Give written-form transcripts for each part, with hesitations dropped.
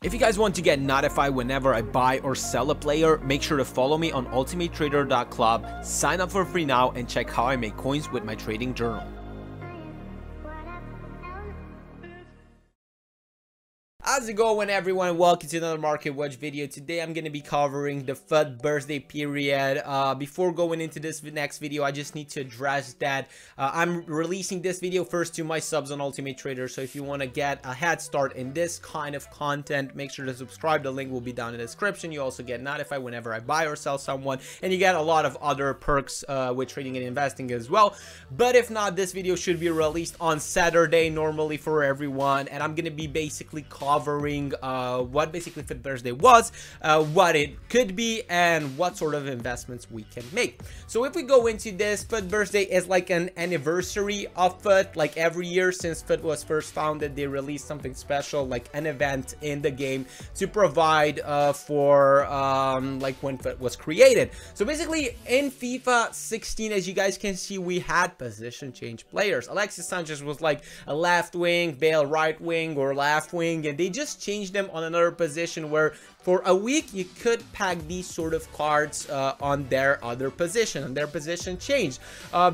If you guys want to get notified whenever I buy or sell a player, make sure to follow me on ultimatetrader.club, sign up for free now, and check how I make coins with my trading journal. How's it going, everyone? Welcome to another Market Watch video. Today I'm going to be covering the FUT birthday period. Before going into this next video, I just need to address that I'm releasing this video first to my subs on Ultimate Trader. So if you want to get a head start in this kind of content, make sure to subscribe. The link will be down in the description. You also get notified whenever I buy or sell someone, and you get a lot of other perks with trading and investing as well. But if not, this video should be released on Saturday normally for everyone, and I'm going to be basically covering what basically FUT Thursday was, what it could be, and what sort of investments we can make. So if we go into this, FUT Thursday is like an anniversary of FUT. Like every year since FUT was first founded, they release something special, like an event in the game to provide for like when FUT was created. So basically in FIFA 16, as you guys can see, we had position change players. Alexis Sanchez was like a left wing, Bale right wing or left wing, and they just changed them on another position where for a week you could pack these sort of cards on their other position, on their position change.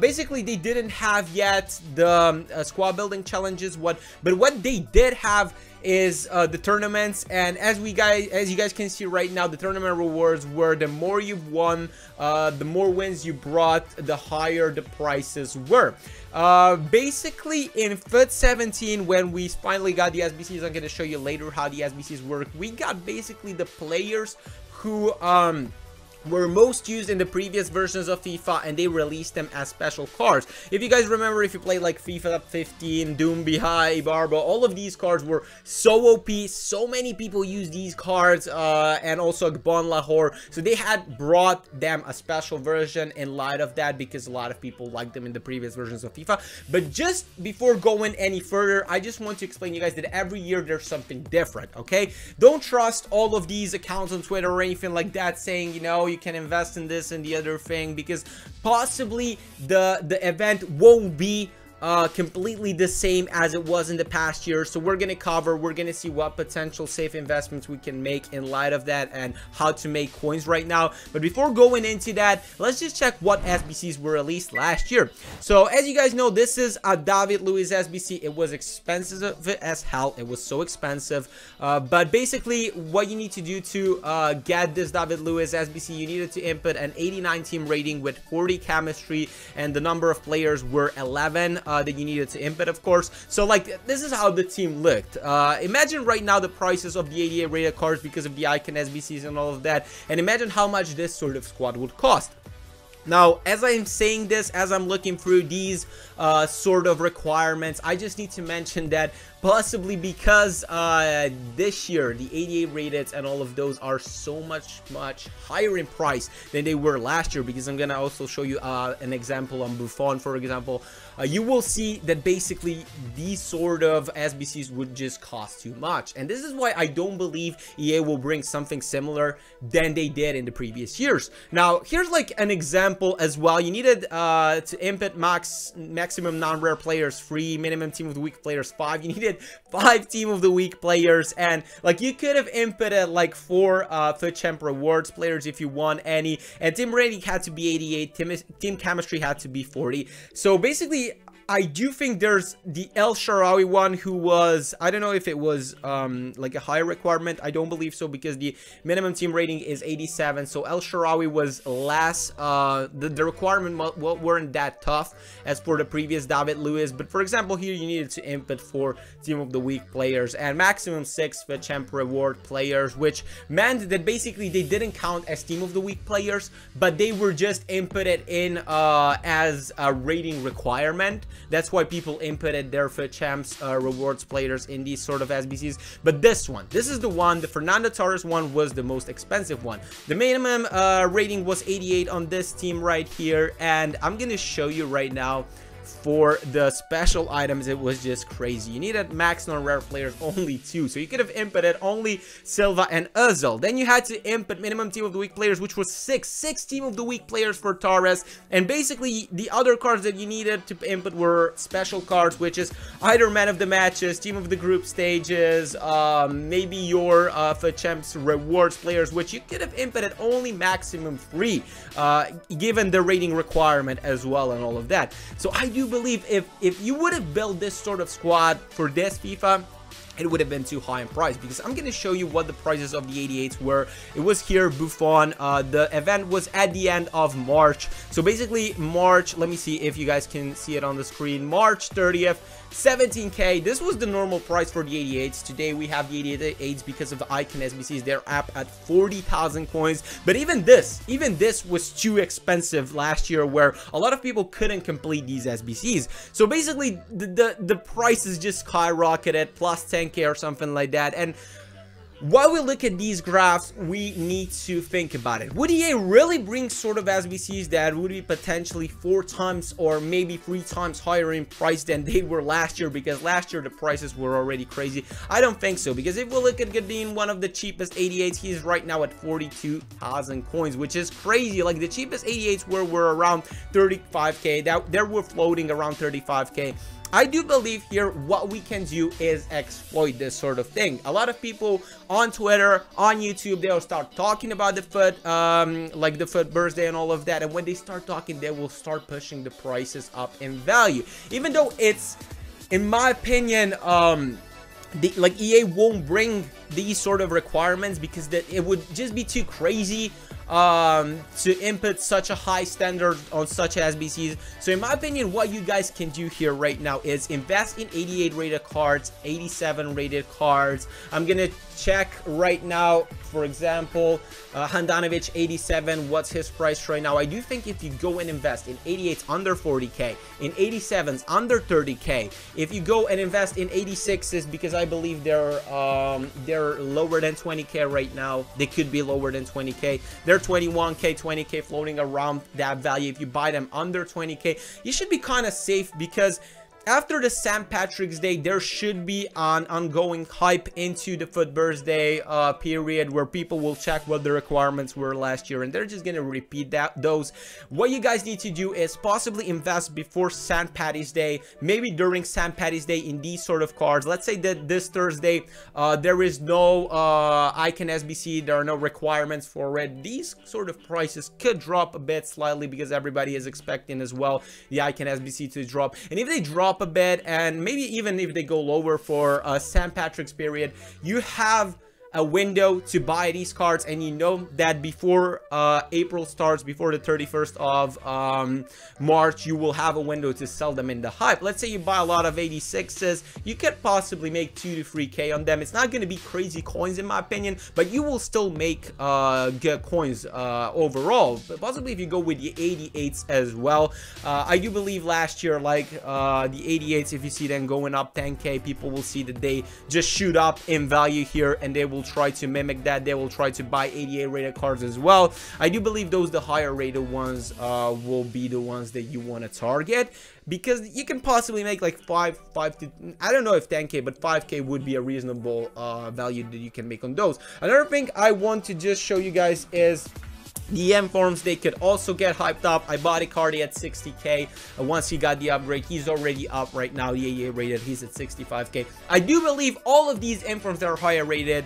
Basically they didn't have yet the squad building challenges, but what they did have is the tournaments. And as you guys can see right now, the tournament rewards were the more you won, the more wins you brought, the higher the prices were. Basically in FUT 17, when we finally got the SBCs, I'm going to show you later how the SBCs work. We got basically the players who were most used in the previous versions of FIFA, and they released them as special cards. If you guys remember, if you played like FIFA 15, Doumbia, Ibarbo, all of these cards were so OP. So many people use these cards, and also Gbon Lahore. So they had brought them a special version in light of that, because a lot of people liked them in the previous versions of FIFA. But just before going any further, I just want to explain to you guys that every year there's something different, okay? Don't trust all of these accounts on Twitter or anything like that saying, you know, you can invest in this and the other thing, because possibly the event won't be completely the same as it was in the past year. So we're gonna see what potential safe investments we can make in light of that and how to make coins right now. But before going into that, let's just check what SBCs were released last year. So as you guys know, this is a David Luiz SBC. It was expensive as hell. It was so expensive, but basically what you need to do to get this David Luiz SBC, you needed to input an 89 team rating with 40 chemistry, and the number of players were 11 that you needed to input, of course. So like this is how the team looked. Imagine right now the prices of the 88 rated cards because of the icon SBCs and all of that, and imagine how much this sort of squad would cost. Now, as I'm saying this, as I'm looking through these sort of requirements, I just need to mention that possibly because this year the 88 rated and all of those are so much higher in price than they were last year, because I'm gonna also show you an example on Buffon, for example. You will see that basically these sort of SBCs would just cost too much, and this is why I don't believe EA will bring something similar than they did in the previous years. Now here's like an example as well. You needed to input maximum non-rare players 3, minimum team of the week players 5. You needed 5 team of the week players, and like you could have inputted like 4 FUT Champ rewards players if you want any, and team rating had to be 88, team chemistry had to be 40. So basically I do think there's the El Shaarawy one, who was, I don't know if it was like a higher requirement. I don't believe so, because the minimum team rating is 87. So El Shaarawy was less, the requirement weren't that tough as for the previous David Luiz. But for example, here you needed to input 4 team of the week players and maximum 6 FUT Champ reward players, which meant that basically they didn't count as team of the week players, but they were just inputted in as a rating requirement. That's why people inputted their FUT Champs rewards players in these sort of SBCs. But this is the one, the Fernando Torres one, was the most expensive one. The minimum rating was 88 on this team right here, and I'm gonna show you right now for the special items, it was just crazy. You needed max non-rare players, only 2, so you could have inputted only Silva and Ozil. Then you had to input minimum team of the week players, which was 6 team of the week players for Torres, and basically the other cards that you needed to input were special cards, which is either man of the matches, team of the group stages, maybe your FUT Champs rewards players, which you could have inputted only maximum 3, given the rating requirement as well and all of that. So I do believe if you would have built this sort of squad for this FIFA, it would have been too high in price, because I'm going to show you what the prices of the 88s were. It was here, Buffon. The event was at the end of March. So basically March, let me see if you guys can see it on the screen. March 30th, 17k. This was the normal price for the 88s. Today we have the 88s because of the Icon SBCs. They're up at 40,000 coins. But even this was too expensive last year, where a lot of people couldn't complete these SBCs. So basically the prices just skyrocketed, plus 10k or something like that. And while we look at these graphs, we need to think about it. Would EA really bring sort of SBCs that would be potentially 4 times or maybe 3 times higher in price than they were last year? Because last year the prices were already crazy. I don't think so, because if we look at Godin, one of the cheapest 88s, he's right now at 42,000 coins, which is crazy. Like, the cheapest 88s were around 35k. They were floating around 35k. I do believe here what we can do is exploit this sort of thing. A lot of people on Twitter, on YouTube, they'll start talking about the FUT, like the FUT birthday and all of that. And when they start talking, they will start pushing the prices up in value. Even though it's, in my opinion, like EA won't bring these sort of requirements, because it would just be too crazy to input such a high standard on such SBCs. So in my opinion, what you guys can do here right now is invest in 88 rated cards, 87 rated cards. I'm gonna check right now, for example, Handanovic 87, what's his price right now? I do think if you go and invest in 88s under 40k, in 87s under 30k, if you go and invest in 86s, because I believe they're lower than 20k right now, they could be lower than 20k, they're 21k, 20k floating around that value. If you buy them under 20k, you should be kind of safe, because after the St. Patrick's Day, there should be an ongoing hype into the FUT birthday period, where people will check what the requirements were last year, and they're just gonna repeat those. What you guys need to do is possibly invest before St. Patty's Day, maybe during St. Patty's Day, in these sort of cards. Let's say that this Thursday there is no Icon SBC, there are no requirements for it. These sort of prices could drop a bit slightly, because everybody is expecting as well the Icon SBC to drop. And if they drop a bit, and maybe even if they go lower for St. Patrick's period, you have a window to buy these cards, and you know that before April starts, before the 31st of March, you will have a window to sell them in the hype. Let's say you buy a lot of 86s, you could possibly make 2 to 3k on them. It's not going to be crazy coins in my opinion, but you will still make good coins overall. But possibly if you go with the 88s as well, I do believe last year, like the 88s, if you see them going up 10k, people will see that they just shoot up in value here, and they will try to mimic that. They will try to buy 88 rated cards as well. I do believe the higher rated ones will be the ones that you want to target, because you can possibly make like 5 to, I don't know if 10k, but 5k would be a reasonable value that you can make on those. Another thing I want to just show you guys is the M forms. They could also get hyped up. I bought Icardi at 60k. Once he got the upgrade, he's already up right now. The 88 rated, he's at 65k. I do believe all of these M forms that are higher rated,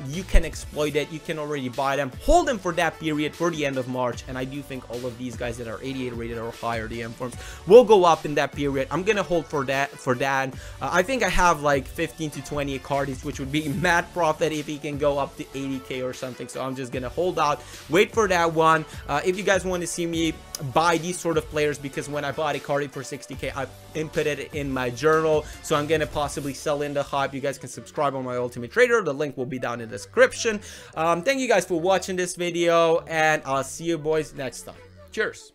you can exploit it. You can already buy them, hold them for that period, for the end of March. And I do think all of these guys that are 88 rated or higher, the M forms, will go up in that period. I'm gonna hold for that. I think I have like 15 to 20 Icardis, which would be mad profit if he can go up to 80k or something. So I'm just gonna hold out, wait for that one. If you guys want to see me buy these sort of players, because when I bought Icardi for 60k, I inputted it in my journal, so I'm gonna possibly sell in the hype. You guys can subscribe on my Ultimate Trader. The link will be down in the description. Thank you guys for watching this video, and I'll see you boys next time. Cheers.